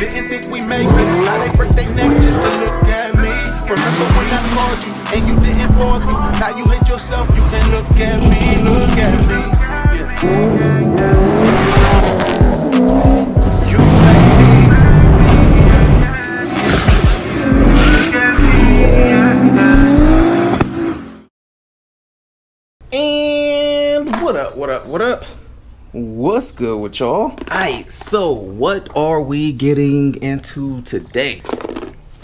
Didn't think we make it. Now they break their neck just to look at me. Remember when I called you and you didn't fall through? Now you hate yourself, you can look at me, look at me. You hate me. And what up, what up, what up? What's good with y'all? Alright, so what are we getting into today?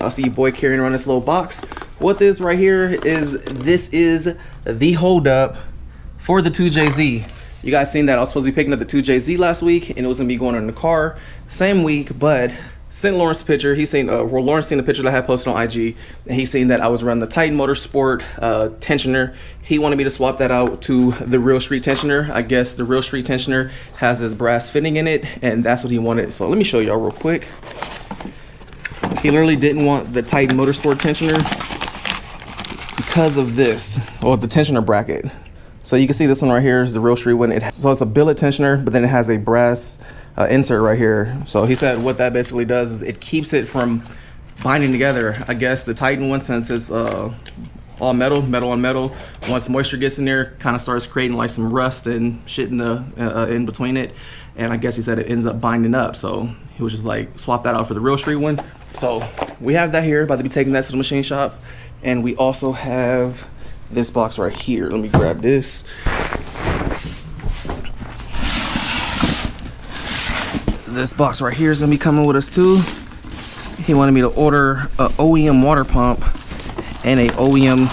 I see your boy carrying around this little box. What this right here is, this is the holdup for the 2JZ. You guys seen that I was supposed to be picking up the 2JZ last week and it was gonna be going in the car same week, but sent Lawrence a picture. He seen Lawrence seen the picture that I had posted on IG, and he seen that I was running the Titan Motorsport tensioner. He wanted me to swap that out to the Real Street tensioner. I guess the Real Street tensioner has this brass fitting in it, and that's what he wanted. So let me show y'all real quick. He literally didn't want the Titan Motorsport tensioner because of this, or the tensioner bracket. So you can see this one right here is the Real Street one. So it's a billet tensioner, but then it has a brass insert right here. So he said what that basically does is it keeps it from binding together. I guess the Titan one, since it's all metal on metal, once moisture gets in there, kind of starts creating like some rust and shit in the in between it. And I guess he said it ends up binding up. So he was just like, swap that out for the Real Street one. So we have that here, about to be taking that to the machine shop. And we also have this box right here. Let me grab this. This box right here is gonna be coming with us too. He wanted me to order a OEM water pump and a OEM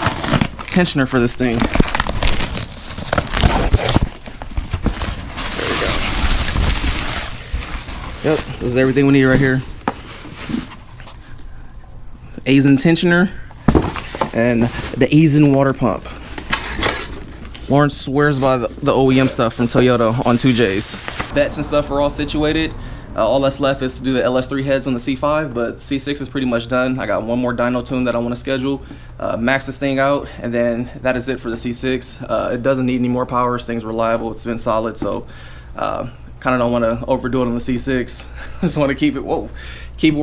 tensioner for this thing. There we go. Yep, this is everything we need right here. Aisin tensioner and the Aisin water pump. Lawrence swears by the OEM stuff from Toyota on 2Js. Vets and stuff are all situated. All that's left is to do the LS3 heads on the C5, but C6 is pretty much done. I got one more dyno tune that I want to schedule, max this thing out, and then that is it for the C6. It doesn't need any more power. This thing's reliable. It's been solid, so kind of don't want to overdo it on the C6. Just want to keep it where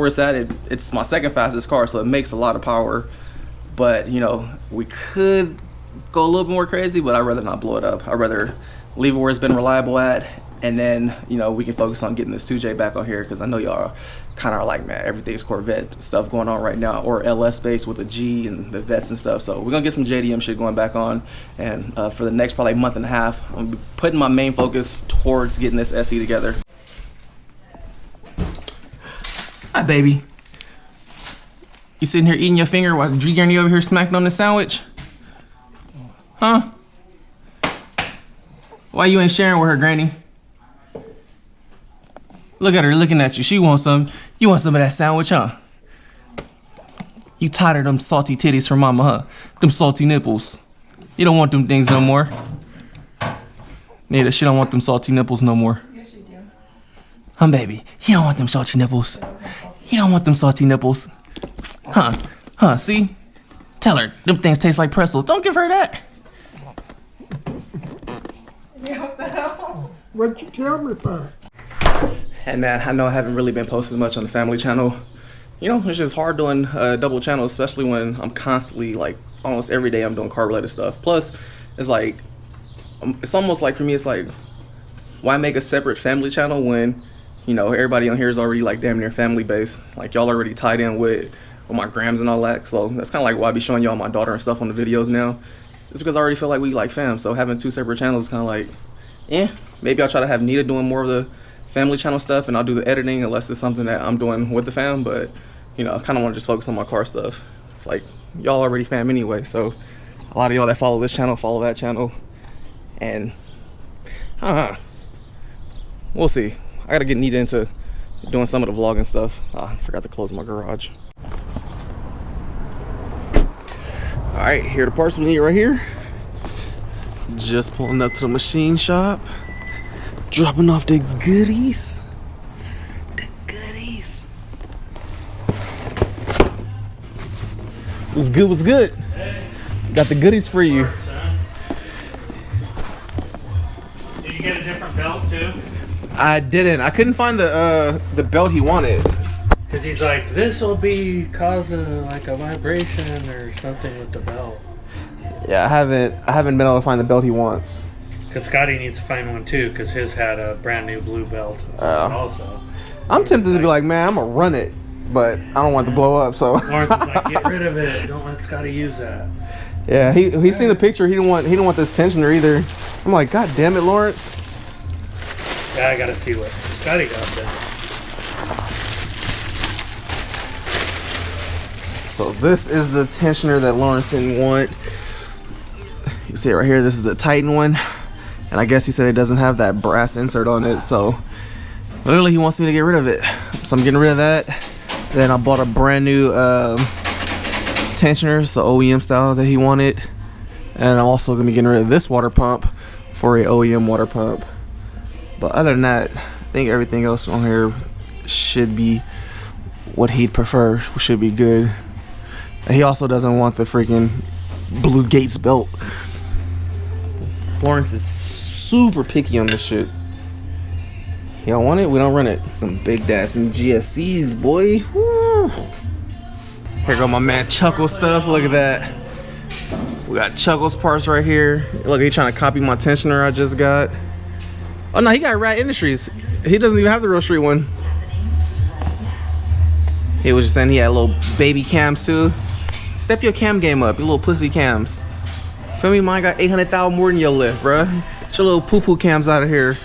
it's at. It's my second fastest car, so it makes a lot of power. But you know, we could go a little bit more crazy, but I'd rather not blow it up. I'd rather leave it where it's been reliable at. And then, you know, we can focus on getting this 2J back on here, because I know y'all kind of are like, man, everything's Corvette stuff going on right now, or LS based with a G and the vets and stuff. So we're gonna get some JDM shit going back on, and for the next probably month and a half, I'm gonna be putting my main focus towards getting this SE together. Hi, baby. You sitting here eating your finger while G Gurney over here smacking on the sandwich? Huh? Why you ain't sharing with her, Granny? Look at her looking at you. She wants some. You want some of that sandwich, huh? You tired of them salty titties from mama, huh? Them salty nipples. You don't want them things no more. Nita, she don't want them salty nipples no more. Yes, you do. Huh, baby? You don't want them salty nipples. You don't want them salty nipples. Huh? Huh, see? Tell her, them things taste like pretzels. Don't give her that. Yeah, what the hell? What'd you tell me for? And man, I know I haven't really been posting much on the family channel. You know, it's just hard doing a double channel, especially when I'm constantly, like, almost every day I'm doing car related stuff. Plus, it's like, it's almost like for me, it's like, why make a separate family channel when, you know, everybody on here is already like damn near family based. Like y'all already tied in with my grams and all that. So that's kind of like why I be showing y'all my daughter and stuff on the videos now. It's because I already feel like we like fam. So having two separate channels is kind of like, maybe I'll try to have Nita doing more of the family channel stuff, and I'll do the editing unless it's something that I'm doing with the fam. But you know, I kind of want to just focus on my car stuff. It's like y'all already fam anyway, so a lot of y'all that follow this channel follow that channel, and we'll see. I gotta get Nita into doing some of the vlogging stuff. I forgot to close my garage. All right, here are the parts we need right here. Just pulling up to the machine shop, dropping off the goodies. The goodies. What's good? What's good? Hey. Got the goodies for you. Did you get a different belt too? I didn't. I couldn't find the belt he wanted. Because he's like, this will be causing like a vibration or something with the belt. Yeah, I haven't been able to find the belt he wants. Because Scotty needs to find one too, because his had a brand new blue belt also. I'm tempted to be like, man, I'm gonna run it, but I don't want it to blow up. So Lawrence is like, get rid of it. Don't let Scotty use that. yeah, he seen the picture. He didn't want this tensioner either. I'm like, God damn it, Lawrence. Yeah, I gotta see what Scotty got then. So this is the tensioner that Lawrence didn't want. You see it right here. This is the Titan one, and I guess he said it doesn't have that brass insert on it. So literally, he wants me to get rid of it. So I'm getting rid of that. Then I bought a brand new tensioner, it's the OEM style that he wanted, and I'm also gonna be getting rid of this water pump for a OEM water pump. But other than that, I think everything else on here should be what he'd prefer. Should be good. And he also doesn't want the freaking Blue Gates belt. Lawrence is super picky on this shit. Y'all want it? We don't run it. Them big dads and GSCs, boy. Woo. Here go my man Chuckle stuff. Look at that. We got Chuckle's parts right here. Look, he trying to copy my tensioner I just got. Oh no, he got Rat Industries. He doesn't even have the real street one. He was just saying he had little baby cams too. Step your cam game up, you little pussy cams. Feel me? Mine got 800,000 more than your lift, bruh. Get your little poo-poo cams out of here.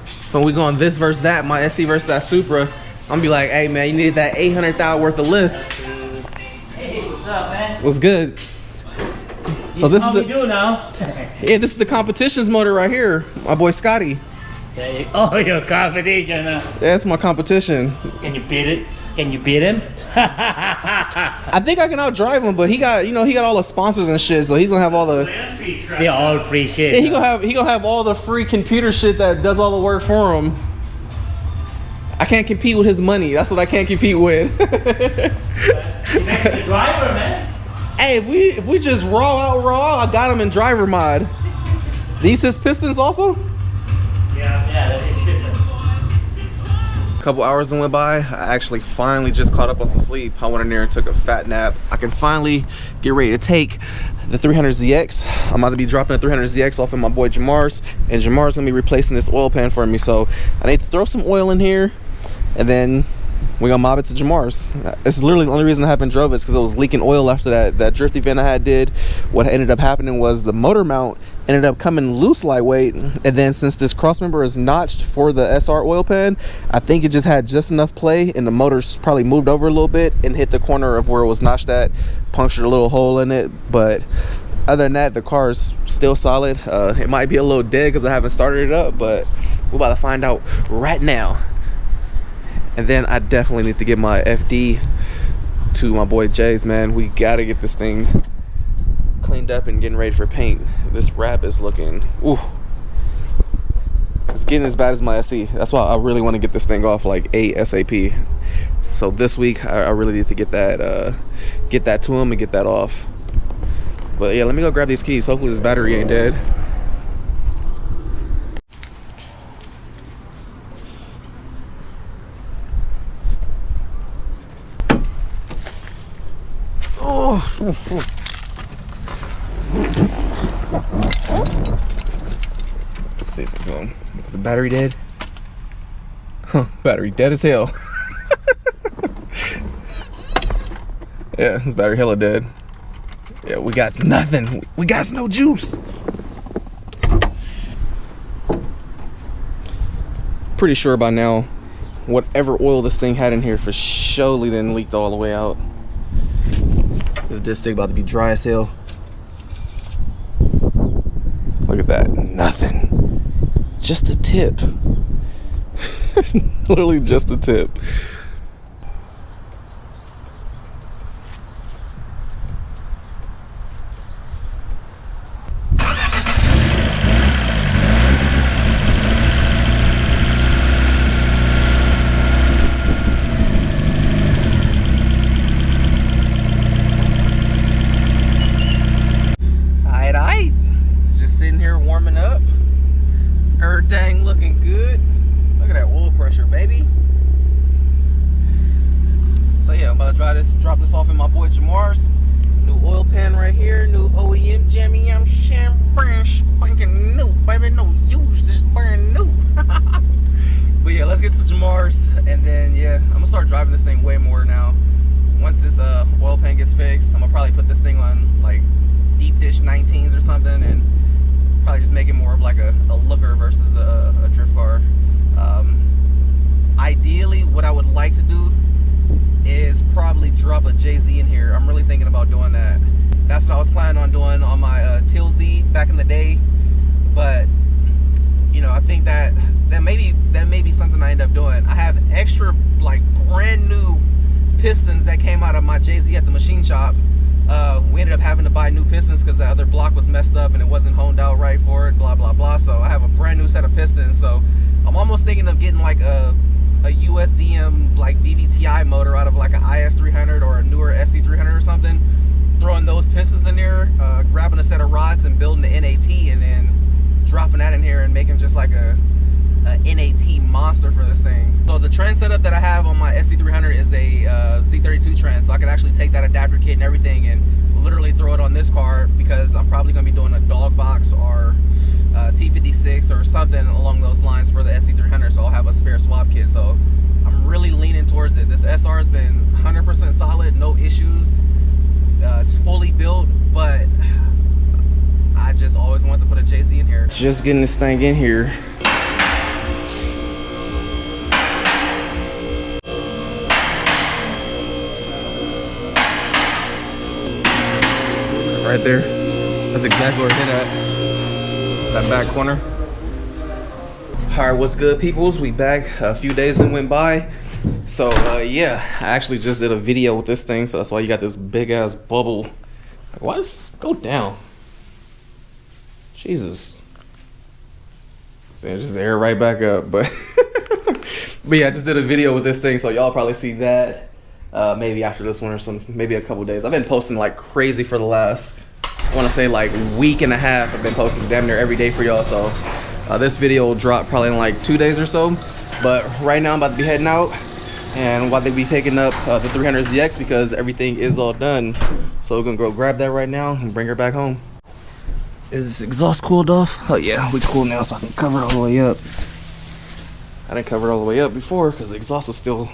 So when we going this versus that, my SC versus that Supra, I'm gonna be like, hey man, you needed that 800,000 worth of lift. Hey, what's up, man? What's good? So this is How we the do now? yeah, this is the competition's motor right here. My boy Scotty. Oh, your competition. Yeah, that's my competition. Can you beat it? Can you beat him? I think I can outdrive him, but he got he got all the sponsors and shit, so he's gonna have all the They all appreciate yeah, it. he gonna have all the free computer shit that does all the work for him. I can't compete with his money. That's what I can't compete with. The driver, man. Hey, if we just raw, I got him in driver mod. These his pistons also? Yeah, that is different. A couple hours went by. I actually finally just caught up on some sleep. I went in there and took a fat nap. I can finally get ready to take the 300ZX. I'm about to be dropping the 300ZX off of my boy Jamar's, and Jamar's gonna be replacing this oil pan for me. So I need to throw some oil in here, and then we're gonna mob it to Jamar's. It's literally the only reason I haven't drove it is because it was leaking oil after that drift event I did. What ended up happening was the motor mount ended up coming loose lightweight, and then since this cross member is notched for the SR oil pan, I think it just had just enough play, and the motor's probably moved over a little bit and hit the corner of where it was notched at, punctured a little hole in it. But other than that, the car is still solid. It might be a little dead because I haven't started it up, but we're about to find out right now. And then I definitely need to get my FD to my boy Jay's, man. We gotta get this thing cleaned up and getting ready for paint. This wrap is looking, ooh, it's getting as bad as my SE. That's why I really want to get this thing off like ASAP. So this week I really need to get that to him and get that off. But yeah, let me go grab these keys. Hopefully this battery ain't dead. Let's see if it's on. Is the battery dead? Huh, battery dead as hell. Yeah, this battery hella dead. Yeah, we got nothing. We got no juice. Pretty sure by now, whatever oil this thing had in here for surely then leaked all the way out. This dipstick about to be dry as hell. Look at that. Nothing. Just a tip. Literally just a tip. Just sitting here warming up. Everything looking good. Look at that oil pressure, baby. I'm about to drop this off in my boy Jamar's. New oil pan right here, new OEM jammy. I'm champagne spanking new, baby. No use, just brand new. But yeah, let's get to Jamar's, and then yeah, I'm gonna start driving this thing way more now. Once this oil pan gets fixed, I'm gonna probably put this thing on like deep dish 19s or something, and probably just make it more of like a looker versus a drift car. Ideally, what I would like to do is probably drop a JZ in here. I'm really thinking about doing that. That's what I was planning on doing on my Teal Z back in the day, but you know, I think that may be something I end up doing. I have extra like brand new pistons that came out of my JZ at the machine shop. We ended up having to buy new pistons because the other block was messed up and it wasn't honed out right for it, blah blah blah. So I have a brand new set of pistons. So I'm almost thinking of getting like a USDM like VVTi motor out of like an IS300 or a newer SC300 or something, throwing those pistons in there, grabbing a set of rods and building the NAT, and then dropping that in here and making just like a NAT monster for this thing. So the trend setup that I have on my SC300 is a Z32 trend, so I could actually take that adapter kit and everything and literally throw it on this car, because I'm probably going to be doing a dog box or T56 or something along those lines for the SC300, so I'll have a spare swap kit. So I'm really leaning towards it. This SR has been 100% solid, no issues. It's fully built, but I just always wanted to put a JZ in here. Just getting this thing in here. Right there. That's exactly where it hit at. That back corner. Alright, what's good, peoples? We back. A few days that went by. So yeah, I actually just did a video with this thing, so that's why you got this big ass bubble. Like, why does it go down? Jesus. So just air right back up. But but yeah, I just did a video with this thing, so y'all probably see that maybe after this one or something, maybe a couple days. I've been posting like crazy for the last, I want to say like week and a half. I've been posting damn near every day for y'all, so this video will drop probably in like 2 days or so. But right now I'm about to be heading out, and while they be picking up the 300ZX because everything is all done, so we're gonna go grab that right now and bring her back home. Is this exhaust cooled off? Oh yeah, we cool now, so I can cover it all the way up. I didn't cover it all the way up before because the exhaust was still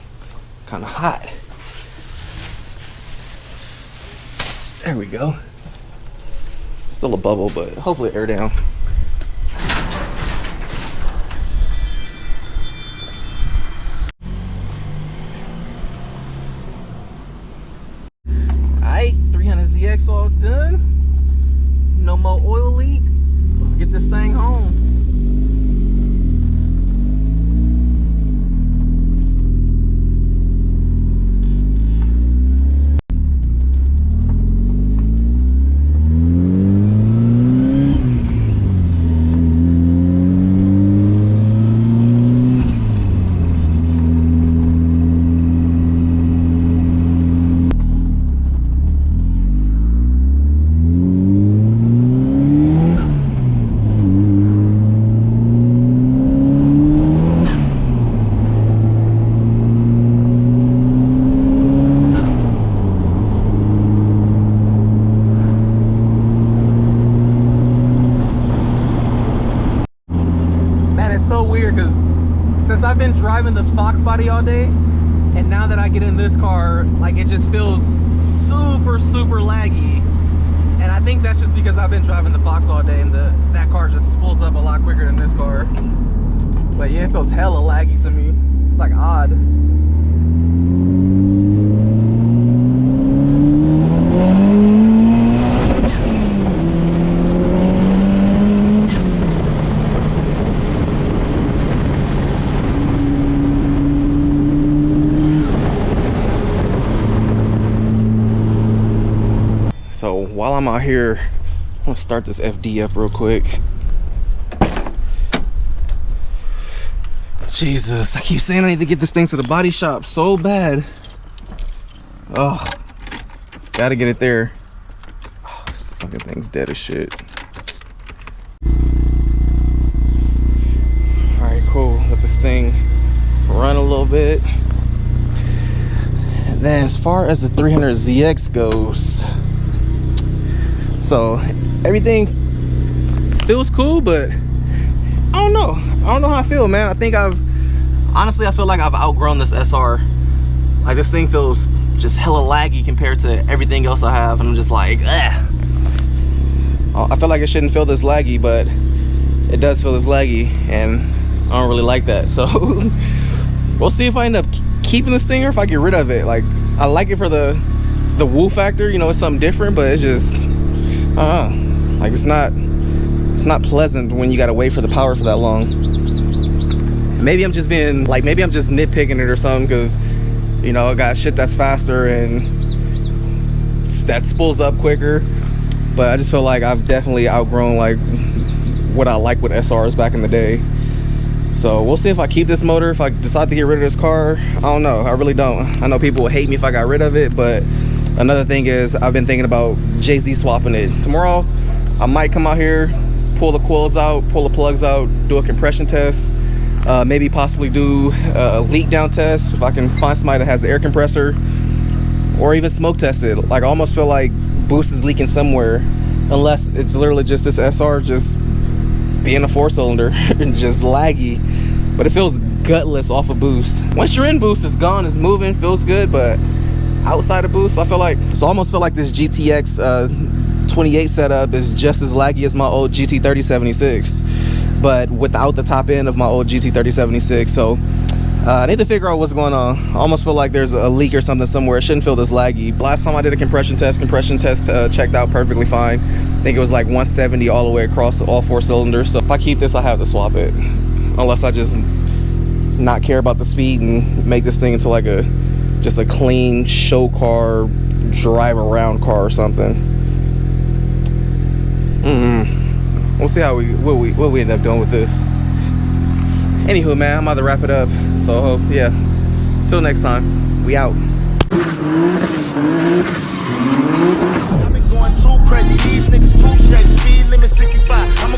kind of hot. There we go. Still a bubble, but hopefully air down. Alright, 300ZX all done. No more oil leak. Let's get this thing home. Since I've been driving the Fox body all day, and now that I get in this car, like it just feels super laggy. And I think that's just because I've been driving the Fox all day, and that car just spools up a lot quicker than this car. But yeah, it feels hella laggy to me. It's like odd. So while I'm out here, I'm gonna start this FD up real quick. Jesus, I keep saying I need to get this thing to the body shop so bad. Oh, gotta get it there. Oh, this fucking thing's dead as shit. All right, cool. Let this thing run a little bit. Then as far as the 300ZX goes, so everything feels cool, but I don't know how I feel, man. I think honestly I feel like I've outgrown this SR. Like, this thing feels just hella laggy compared to everything else I have, and I'm just like, ugh. I feel like it shouldn't feel this laggy, but it does feel this laggy, and I don't really like that. So we'll see if I end up keeping this thing or if I get rid of it. Like, I like it for the woo factor, you know, it's something different, but it's just like, it's not pleasant when you gotta wait for the power for that long. Maybe I'm just nitpicking it or something, because, you know, I got shit that's faster and that spools up quicker. But I just feel like I've definitely outgrown like what I like with SRs back in the day. So we'll see if I keep this motor. If I decide to get rid of this car, I don't know. I really don't. I know people will hate me if I got rid of it, but another thing is I've been thinking about JZ swapping it. Tomorrow I might come out here, pull the coils out, pull the plugs out, do a compression test, maybe possibly do a leak down test if I can find somebody that has an air compressor, or even smoke test it. Like, I almost feel like boost is leaking somewhere, unless it's literally just this SR just being a 4-cylinder and just laggy. But it feels gutless off of boost. Once you're in boost, it's gone, it's moving, feels good, but outside of boost, I almost feel like this GTX 28 setup is just as laggy as my old GT3076, but without the top end of my old GT3076. So I need to figure out what's going on. I almost feel like there's a leak or something somewhere. It shouldn't feel this laggy. Last time I did a compression test checked out perfectly fine. I think it was like 170 all the way across all 4 cylinders. So if I keep this, I have to swap it, unless I just not care about the speed and make this thing into like just a clean show car, drive around car or something. We'll see how what we end up doing with this. Anywho, man, I'm about to wrap it up. So yeah, till next time, we out. I've been going too crazy, these niggas too shady, speed limit 65. I'm